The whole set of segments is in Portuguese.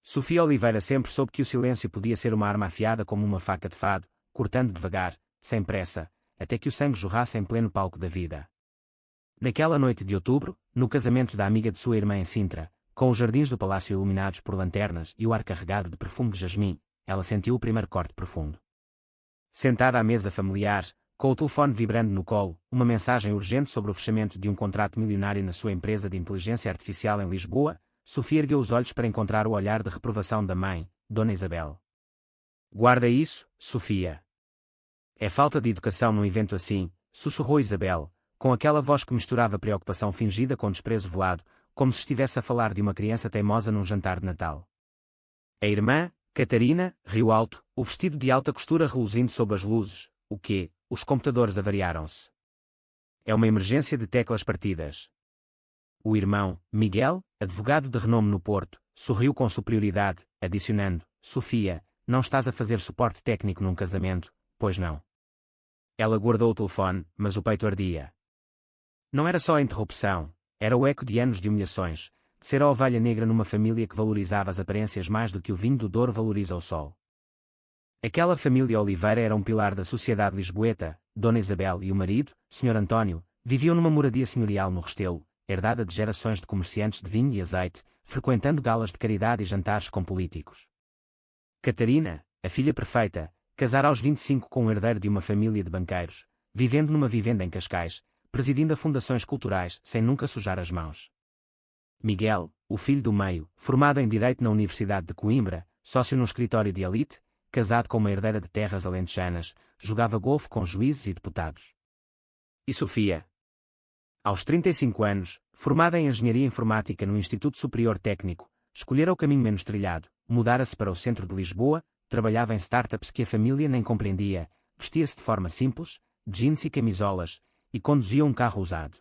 Sofia Oliveira sempre soube que o silêncio podia ser uma arma afiada como uma faca de fado, cortando devagar, sem pressa, até que o sangue jorrasse em pleno palco da vida. Naquela noite de outubro, no casamento da amiga de sua irmã em Sintra, com os jardins do palácio iluminados por lanternas e o ar carregado de perfume de jasmim, ela sentiu o primeiro corte profundo. Sentada à mesa familiar, com o telefone vibrando no colo, uma mensagem urgente sobre o fechamento de um contrato milionário na sua empresa de inteligência artificial em Lisboa, Sofia ergueu os olhos para encontrar o olhar de reprovação da mãe, Dona Isabel. Guarda isso, Sofia. É falta de educação num evento assim, sussurrou Isabel, com aquela voz que misturava preocupação fingida com desprezo velado, como se estivesse a falar de uma criança teimosa num jantar de Natal. A irmã, Catarina, riu alto, o vestido de alta costura reluzindo sob as luzes. O quê? Os computadores avariaram-se. É uma emergência de teclas partidas. O irmão, Miguel, advogado de renome no Porto, sorriu com superioridade, adicionando: Sofia, não estás a fazer suporte técnico num casamento, pois não? Ela guardou o telefone, mas o peito ardia. Não era só a interrupção, era o eco de anos de humilhações, de ser a ovelha negra numa família que valorizava as aparências mais do que o vinho do Douro valoriza o sol. Aquela família Oliveira era um pilar da sociedade lisboeta. Dona Isabel e o marido, Sr. António, viviam numa moradia senhorial no Restelo, herdada de gerações de comerciantes de vinho e azeite, frequentando galas de caridade e jantares com políticos. Catarina, a filha perfeita, casara aos 25 com um herdeiro de uma família de banqueiros, vivendo numa vivenda em Cascais, presidindo a fundações culturais sem nunca sujar as mãos. Miguel, o filho do meio, formado em Direito na Universidade de Coimbra, sócio num escritório de elite, casado com uma herdeira de terras alentejanas, jogava golfe com juízes e deputados. E Sofia? Aos 35 anos, formada em Engenharia Informática no Instituto Superior Técnico, escolhera o caminho menos trilhado, mudara-se para o centro de Lisboa, trabalhava em startups que a família nem compreendia, vestia-se de forma simples, jeans e camisolas, e conduzia um carro usado.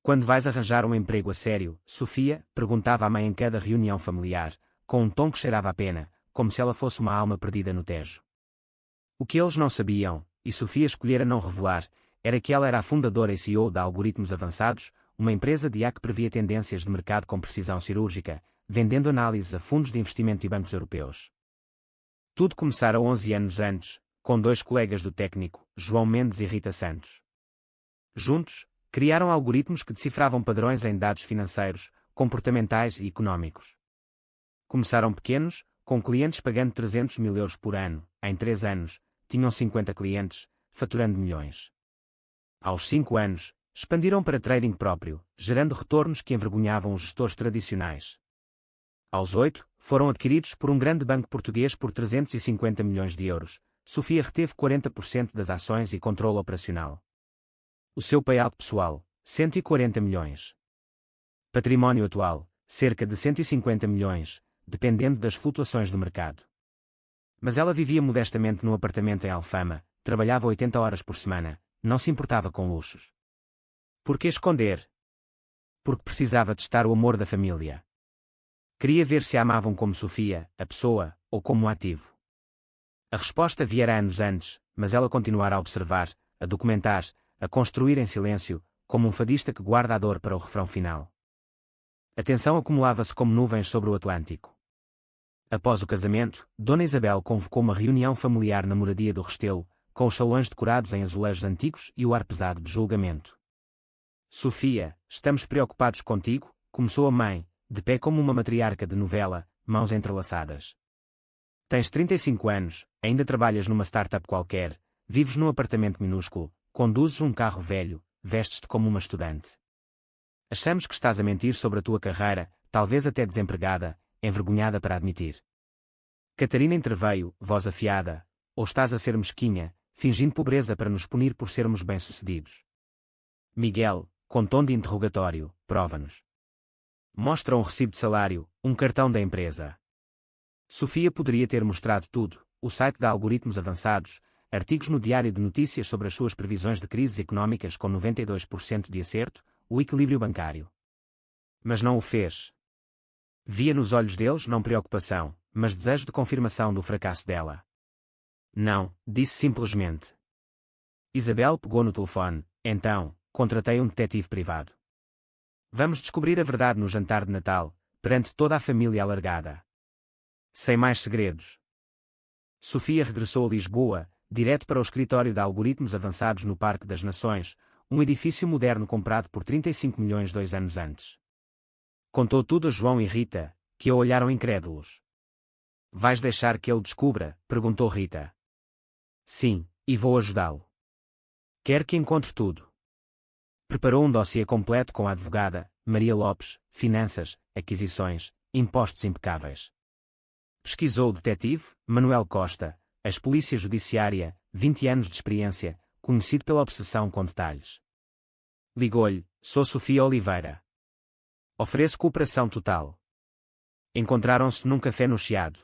Quando vais arranjar um emprego a sério, Sofia? Perguntava a mãe em cada reunião familiar, com um tom que cheirava a pena, como se ela fosse uma alma perdida no Tejo. O que eles não sabiam, e Sofia escolhera não revelar, era que ela era a fundadora e CEO da Algoritmos Avançados, uma empresa de IA que previa tendências de mercado com precisão cirúrgica, vendendo análises a fundos de investimento e bancos europeus. Tudo começara 11 anos antes, com dois colegas do técnico, João Mendes e Rita Santos. Juntos, criaram algoritmos que decifravam padrões em dados financeiros, comportamentais e económicos. Começaram pequenos, com clientes pagando 300 mil euros por ano. Em 3 anos, tinham 50 clientes, faturando milhões. Aos 5 anos, expandiram para trading próprio, gerando retornos que envergonhavam os gestores tradicionais. Aos 8, foram adquiridos por um grande banco português por 350 milhões de euros. Sofia reteve 40% das ações e controle operacional. O seu payout pessoal, 140 milhões. Património atual, cerca de 150 milhões, dependendo das flutuações do mercado. Mas ela vivia modestamente num apartamento em Alfama, trabalhava 80 horas por semana, não se importava com luxos. Por que esconder? Porque precisava testar o amor da família. Queria ver se a amavam como Sofia, a pessoa, ou como um ativo. A resposta viera anos antes, mas ela continuara a observar, a documentar, a construir em silêncio, como um fadista que guarda a dor para o refrão final. A tensão acumulava-se como nuvens sobre o Atlântico. Após o casamento, Dona Isabel convocou uma reunião familiar na moradia do Restelo, com os salões decorados em azulejos antigos e o ar pesado de julgamento. Sofia, estamos preocupados contigo, começou a mãe, de pé como uma matriarca de novela, mãos entrelaçadas. Tens 35 anos, ainda trabalhas numa startup qualquer, vives num apartamento minúsculo, conduzes um carro velho, vestes-te como uma estudante. Achamos que estás a mentir sobre a tua carreira, talvez até desempregada, envergonhada para admitir. Catarina interveio, voz afiada: ou estás a ser mesquinha, fingindo pobreza para nos punir por sermos bem-sucedidos? Miguel, com tom de interrogatório: prova-nos. Mostra um recibo de salário, um cartão da empresa. Sofia poderia ter mostrado tudo: o site da Algoritmos Avançados, artigos no Diário de Notícias sobre as suas previsões de crises económicas com 92% de acerto, o equilíbrio bancário. Mas não o fez. Via nos olhos deles não preocupação, mas desejo de confirmação do fracasso dela. Não, disse simplesmente. Isabel pegou no telefone: então, contratei um detetive privado. Vamos descobrir a verdade no jantar de Natal, perante toda a família alargada. Sem mais segredos. Sofia regressou a Lisboa, direto para o escritório de algoritmos avançados no Parque das Nações, um edifício moderno comprado por 35 milhões 2 anos antes. Contou tudo a João e Rita, que a olharam incrédulos. Vais deixar que ele descubra? Perguntou Rita. Sim, e vou ajudá-lo. Quer que encontre tudo. Preparou um dossiê completo com a advogada, Maria Lopes, finanças, aquisições, impostos impecáveis. Pesquisou o detetive, Manuel Costa, ex-polícia judiciária, 20 anos de experiência, conhecido pela obsessão com detalhes. Ligou-lhe: sou Sofia Oliveira. Ofereço cooperação total. Encontraram-se num café no Chiado.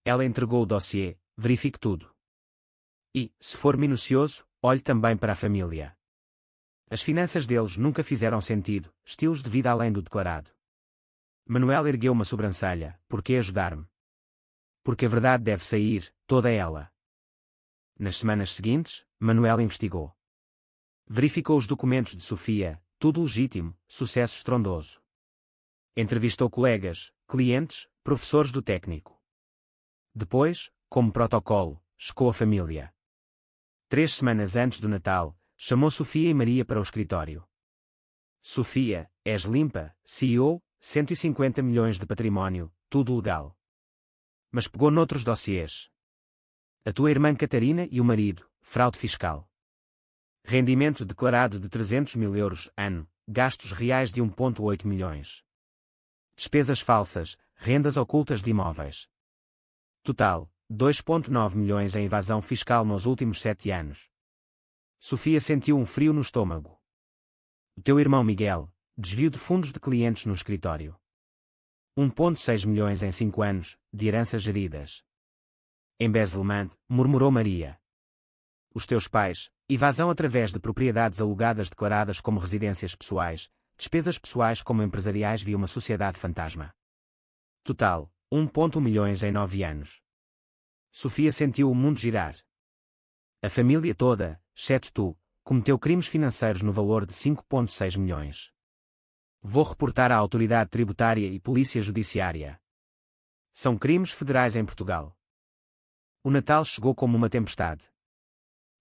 Ela entregou o dossiê: verifique tudo. E, se for minucioso, olhe também para a família. As finanças deles nunca fizeram sentido, estilos de vida além do declarado. Manuel ergueu uma sobrancelha: por que ajudar-me? Porque a verdade deve sair, toda ela. Nas semanas seguintes, Manuel investigou. Verificou os documentos de Sofia, tudo legítimo, sucesso estrondoso. Entrevistou colegas, clientes, professores do técnico. Depois, como protocolo, checou a família. 3 semanas antes do Natal, chamou Sofia e Maria para o escritório. Sofia, és limpa, CEO, 150 milhões de património, tudo legal. Mas pegou noutros dossiês. A tua irmã Catarina e o marido, fraude fiscal. Rendimento declarado de 300 mil euros, ano, gastos reais de 1,8 milhões. Despesas falsas, rendas ocultas de imóveis. Total, 2,9 milhões em evasão fiscal nos últimos 7 anos. Sofia sentiu um frio no estômago. O teu irmão Miguel, desvio de fundos de clientes no escritório. 1,6 milhões em 5 anos, de heranças geridas. Embezzlement, murmurou Maria. Os teus pais, evasão através de propriedades alugadas declaradas como residências pessoais, despesas pessoais como empresariais via uma sociedade fantasma. Total, 1,1 milhões em 9 anos. Sofia sentiu o mundo girar. A família toda, exceto tu, cometeu crimes financeiros no valor de 5,6 milhões. Vou reportar à autoridade tributária e polícia judiciária. São crimes federais em Portugal. O Natal chegou como uma tempestade.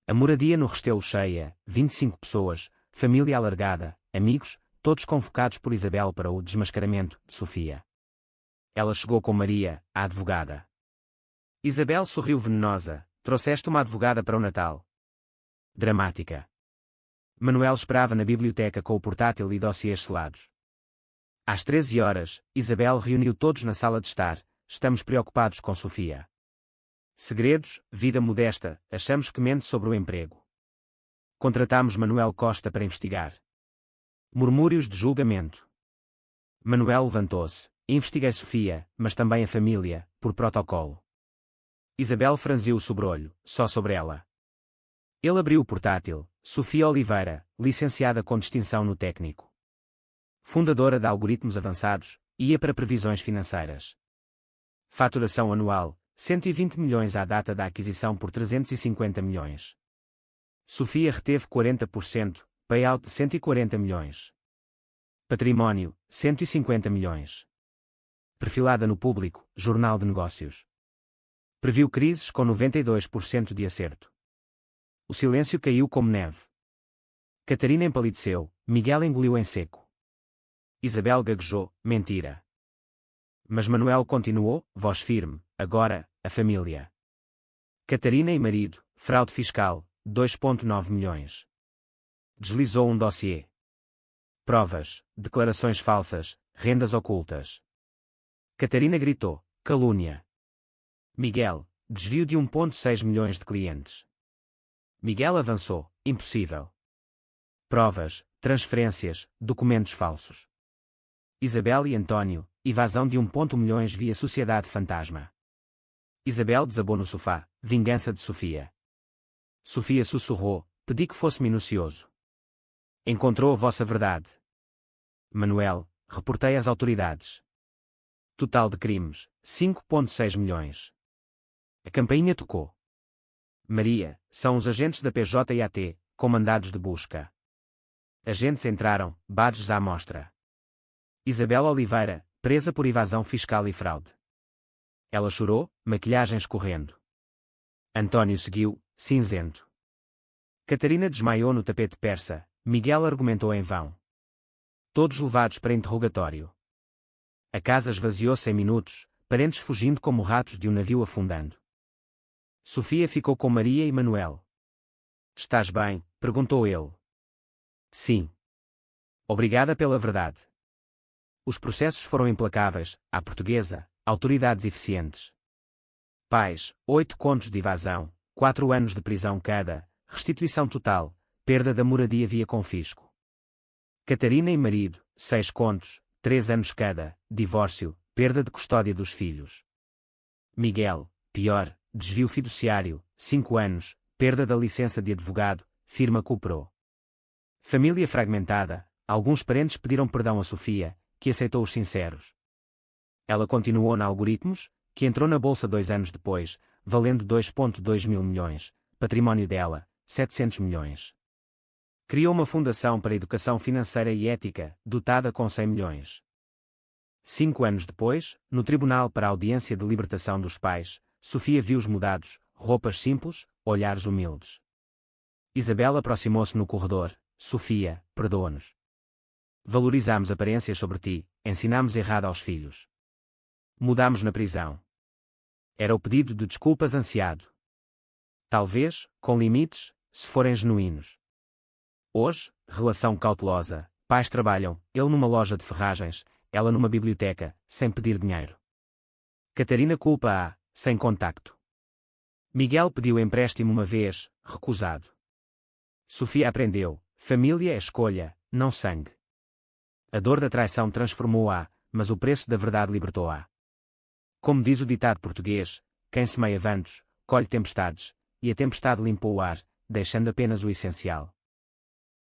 A moradia no Restelo cheia, 25 pessoas, família alargada, amigos, todos convocados por Isabel para o desmascaramento de Sofia. Ela chegou com Maria, a advogada. Isabel sorriu venenosa: trouxeste uma advogada para o Natal. Dramática. Manuel esperava na biblioteca com o portátil e dossiês selados. Às 13 horas, Isabel reuniu todos na sala de estar: estamos preocupados com Sofia. Segredos, vida modesta, achamos que mente sobre o emprego. Contratamos Manuel Costa para investigar. Murmúrios de julgamento. Manuel levantou-se: investiguei Sofia, mas também a família, por protocolo. Isabel franziu o sobrolho: só sobre ela. Ele abriu o portátil: Sofia Oliveira, licenciada com distinção no técnico. Fundadora de algoritmos avançados, ia para previsões financeiras. Faturação anual, 120 milhões à data da aquisição por 350 milhões. Sofia reteve 40%, payout de 140 milhões. Património, 150 milhões. Perfilada no público, Jornal de Negócios. Previu crises com 92% de acerto. O silêncio caiu como neve. Catarina empalideceu, Miguel engoliu em seco. Isabel gaguejou: mentira. Mas Manuel continuou, voz firme: agora, a família. Catarina e marido, fraude fiscal, 2,9 milhões. Deslizou um dossiê. Provas, declarações falsas, rendas ocultas. Catarina gritou: calúnia. Miguel, desvio de 1,6 milhões de clientes. Miguel avançou: impossível. Provas, transferências, documentos falsos. Isabel e António, evasão de 1,1 milhões via sociedade fantasma. Isabel desabou no sofá: vingança de Sofia. Sofia sussurrou: pedi que fosse minucioso. Encontrou a vossa verdade. Manuel, reportei às autoridades. Total de crimes, 5,6 milhões. A campainha tocou. Maria, são os agentes da PJAT, com mandados de busca. Agentes entraram, badges à mostra. Isabel Oliveira, presa por evasão fiscal e fraude. Ela chorou, maquilhagem escorrendo. António seguiu, cinzento. Catarina desmaiou no tapete persa. Miguel argumentou em vão. Todos levados para interrogatório. A casa esvaziou-se em minutos, parentes fugindo como ratos de um navio afundando. Sofia ficou com Maria e Manuel. Estás bem? Perguntou ele. Sim. Obrigada pela verdade. Os processos foram implacáveis, à portuguesa, autoridades eficientes. Pais, 8 contos de evasão, 4 anos de prisão cada, restituição total, perda da moradia via confisco. Catarina e marido, 6 contos, 3 anos cada, divórcio, perda de custódia dos filhos. Miguel, pior, desvio fiduciário, 5 anos, perda da licença de advogado, firma cooperou. Família fragmentada, alguns parentes pediram perdão a Sofia, que aceitou os sinceros. Ela continuou na Algoritmos, que entrou na bolsa 2 anos depois, valendo 2,2 mil milhões, património dela, 700 milhões. Criou uma fundação para educação financeira e ética, dotada com 100 milhões. 5 anos depois, no Tribunal para a Audiência de Libertação dos Pais, Sofia viu os mudados, roupas simples, olhares humildes. Isabel aproximou-se no corredor. Sofia, perdoa-nos. Valorizamos aparências sobre ti, ensinamos errado aos filhos. Mudamos na prisão. Era o pedido de desculpas ansiado. Talvez, com limites, se forem genuínos. Hoje, relação cautelosa, pais trabalham, ele numa loja de ferragens, ela numa biblioteca, sem pedir dinheiro. Catarina culpa-a, sem contacto. Miguel pediu empréstimo uma vez, recusado. Sofia aprendeu, família é escolha, não sangue. A dor da traição transformou-a, mas o preço da verdade libertou-a. Como diz o ditado português, quem semeia ventos, colhe tempestades, e a tempestade limpou o ar, deixando apenas o essencial.